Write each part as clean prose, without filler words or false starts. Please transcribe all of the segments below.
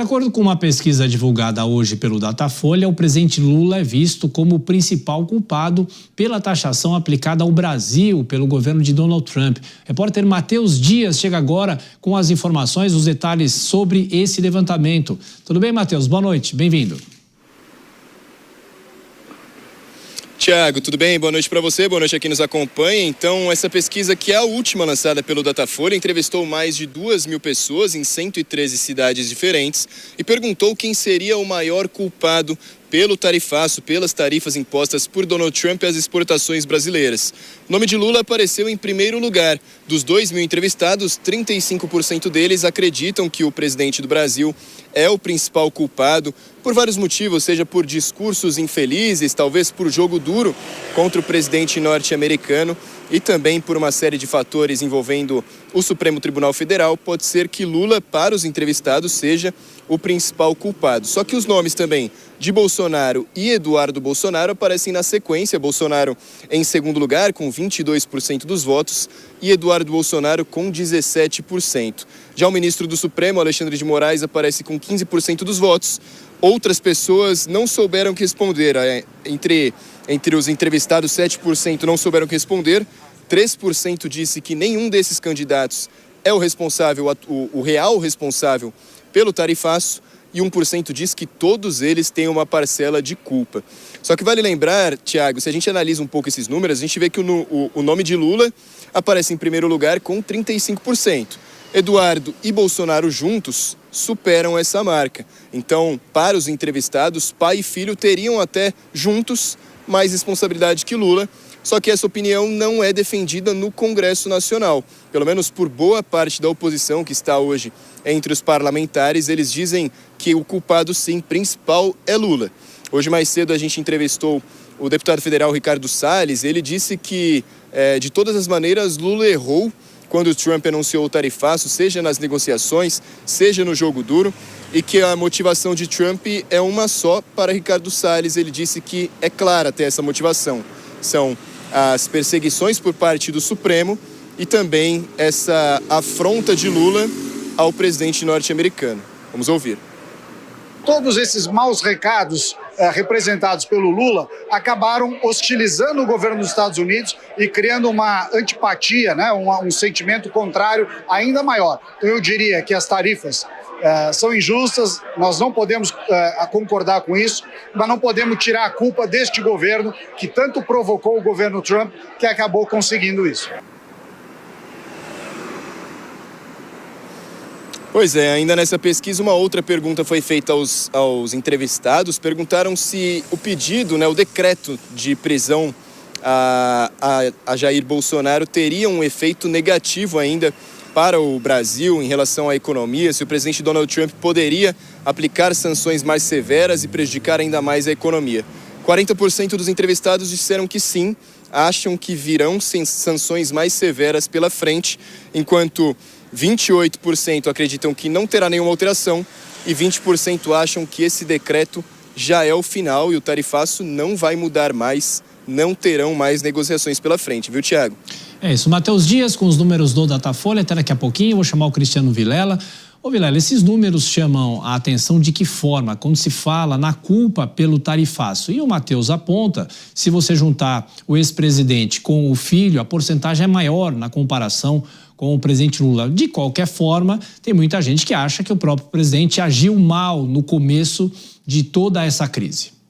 De acordo com uma pesquisa divulgada hoje pelo Datafolha, o presidente Lula é visto como o principal culpado pela taxação aplicada ao Brasil pelo governo de Donald Trump. O repórter Matheus Dias chega agora com as informações, os detalhes sobre esse levantamento. Tudo bem, Matheus? Boa noite, bem-vindo. Tiago, tudo bem? Boa noite para você, boa noite a quem nos acompanha. Então, essa pesquisa, que é a última lançada pelo Datafolha, entrevistou mais de 2.000 pessoas em 113 cidades diferentes e perguntou quem seria o maior culpado pelo tarifaço, pelas tarifas impostas por Donald Trump às exportações brasileiras. O nome de Lula apareceu em primeiro lugar. Dos 2.000 entrevistados, 35% deles acreditam que o presidente do Brasil é o principal culpado por vários motivos, seja por discursos infelizes, talvez por jogo duro contra o presidente norte-americano e também por uma série de fatores envolvendo o Supremo Tribunal Federal. Pode ser que Lula, para os entrevistados, seja o principal culpado. Só que os nomes também de Bolsonaro e Eduardo Bolsonaro aparecem na sequência. Bolsonaro em segundo lugar, com 22% dos votos, e Eduardo Bolsonaro com 17%. Já o ministro do Supremo, Alexandre de Moraes, aparece com 15% dos votos. Outras pessoas não souberam que responder. Entre os entrevistados, 7% não souberam que responder. 3% disse que nenhum desses candidatos é o responsável, o real responsável pelo tarifaço, e 1% diz que todos eles têm uma parcela de culpa. Só que vale lembrar, Tiago, se a gente analisa um pouco esses números, a gente vê que o nome de Lula aparece em primeiro lugar com 35%. Eduardo e Bolsonaro juntos superam essa marca. Então, para os entrevistados, pai e filho teriam até juntos mais responsabilidade que Lula. Só que essa opinião não é defendida no Congresso Nacional. Pelo menos por boa parte da oposição que está hoje entre os parlamentares, eles dizem que o culpado, sim, principal é Lula. Hoje mais cedo a gente entrevistou o deputado federal Ricardo Salles. Ele disse que, de todas as maneiras, Lula errou quando o Trump anunciou o tarifaço, seja nas negociações, seja no jogo duro, e que a motivação de Trump é uma só. Para Ricardo Salles, ele disse que é clara até essa motivação. São as perseguições por parte do Supremo e também essa afronta de Lula ao presidente norte-americano. Vamos ouvir. Todos esses maus recados representados pelo Lula acabaram hostilizando o governo dos Estados Unidos e criando uma antipatia, né, um sentimento contrário ainda maior. Então eu diria que as tarifas são injustas, nós não podemos concordar com isso, mas não podemos tirar a culpa deste governo que tanto provocou o governo Trump, que acabou conseguindo isso. Pois é, ainda nessa pesquisa, uma outra pergunta foi feita aos entrevistados. Perguntaram se o pedido, o decreto de prisão a Jair Bolsonaro teria um efeito negativo ainda para o Brasil em relação à economia, se o presidente Donald Trump poderia aplicar sanções mais severas e prejudicar ainda mais a economia. 40% dos entrevistados disseram que sim, acham que virão sanções mais severas pela frente, enquanto 28% acreditam que não terá nenhuma alteração e 20% acham que esse decreto já é o final e o tarifaço não vai mudar mais, não terão mais negociações pela frente, viu, Tiago? É isso, Matheus Dias com os números do Datafolha. Até daqui a pouquinho eu vou chamar o Cristiano Vilela. Ô Vilela, esses números chamam a atenção de que forma? Quando se fala na culpa pelo tarifaço. E o Matheus aponta, se você juntar o ex-presidente com o filho, a porcentagem é maior na comparação com o presidente Lula. De qualquer forma, tem muita gente que acha que o próprio presidente agiu mal no começo de toda essa crise.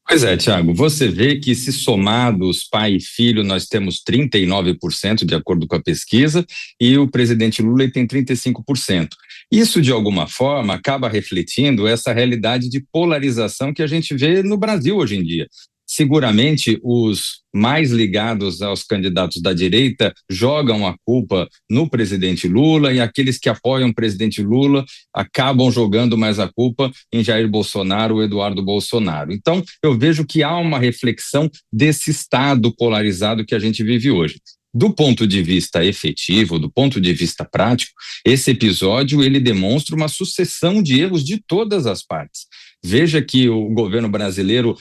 Pois é, Tiago, você vê que se somados pai e filho nós temos 39% de acordo com a pesquisa e o presidente Lula tem 35%. Isso de alguma forma acaba refletindo essa realidade de polarização que a gente vê no Brasil hoje em dia. Seguramente os mais ligados aos candidatos da direita jogam a culpa no presidente Lula e aqueles que apoiam o presidente Lula acabam jogando mais a culpa em Jair Bolsonaro ou Eduardo Bolsonaro. Então, eu vejo que há uma reflexão desse estado polarizado que a gente vive hoje. Do ponto de vista efetivo, do ponto de vista prático, esse episódio ele demonstra uma sucessão de erros de todas as partes. Veja que o governo brasileiro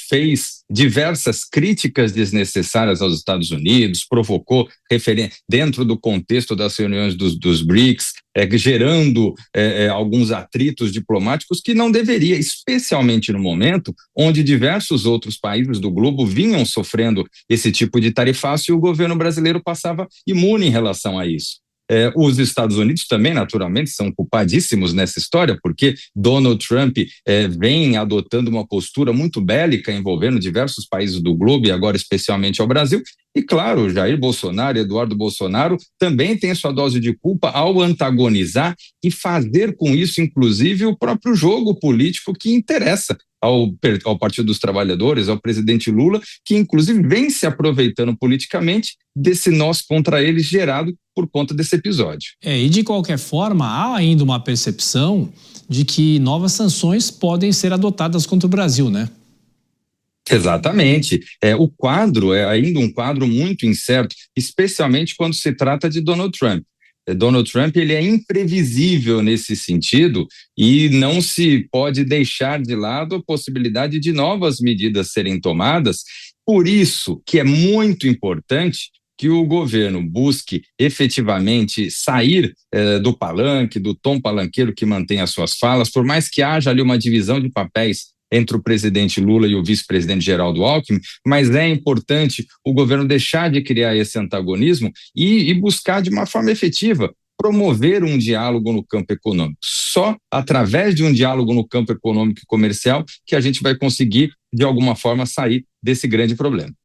fez diversas críticas desnecessárias aos Estados Unidos, provocou dentro do contexto das reuniões dos BRICS, gerando alguns atritos diplomáticos que não deveria, especialmente no momento onde diversos outros países do globo vinham sofrendo esse tipo de tarifaço e o governo brasileiro passava imune em relação a isso. Os Estados Unidos também, naturalmente, são culpadíssimos nessa história, porque Donald Trump vem adotando uma postura muito bélica envolvendo diversos países do globo e agora especialmente ao Brasil. E, claro, Jair Bolsonaro, Eduardo Bolsonaro, também tem sua dose de culpa ao antagonizar e fazer com isso, inclusive, o próprio jogo político que interessa ao Partido dos Trabalhadores, ao presidente Lula, que inclusive vem se aproveitando politicamente desse nós contra ele gerado por conta desse episódio. E de qualquer forma, há ainda uma percepção de que novas sanções podem ser adotadas contra o Brasil, né? Exatamente. O quadro é ainda um quadro muito incerto, especialmente quando se trata de Donald Trump. Donald Trump, ele é imprevisível nesse sentido e não se pode deixar de lado a possibilidade de novas medidas serem tomadas. Por isso que é muito importante que o governo busque efetivamente sair do palanque, do tom palanqueiro que mantém as suas falas, por mais que haja ali uma divisão de papéis entre o presidente Lula e o vice-presidente Geraldo Alckmin, mas é importante o governo deixar de criar esse antagonismo e buscar de uma forma efetiva promover um diálogo no campo econômico. Só através de um diálogo no campo econômico e comercial que a gente vai conseguir, de alguma forma, sair desse grande problema.